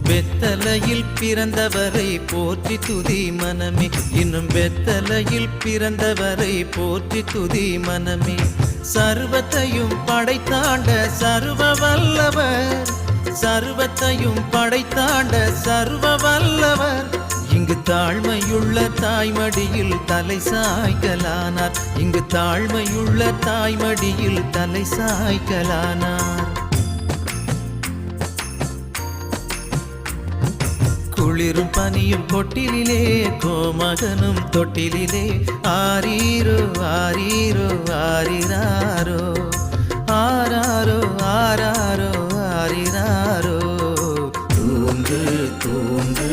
வெத்தலையில் பிறந்தவரை போற்றி துதி மனமே, இன்னும் வெத்தலையில் பிறந்தவரை போற்றி துதி மனமே. சர்வத்தையும் படைத்தாண்ட சர்வ வல்லவர், சர்வத்தையும் படைத்தாண்ட சர்வ வல்லவர். இங்கு தாழ்மையுள்ள தாய்மடியில் தலை சாய்க்கலானார், இங்கு தாழ்மையுள்ள தாய்மடியில் தலை சாய்க்கலானார். குளிரும் பனியும் கொட்டிலே, கோமகனும் தொட்டிலே, ஆரீரோ ஆரீரோ ஆரிராரோ, ஆராரோ ஆராரோ ஆரிராரோ. தூங்கு தூங்கு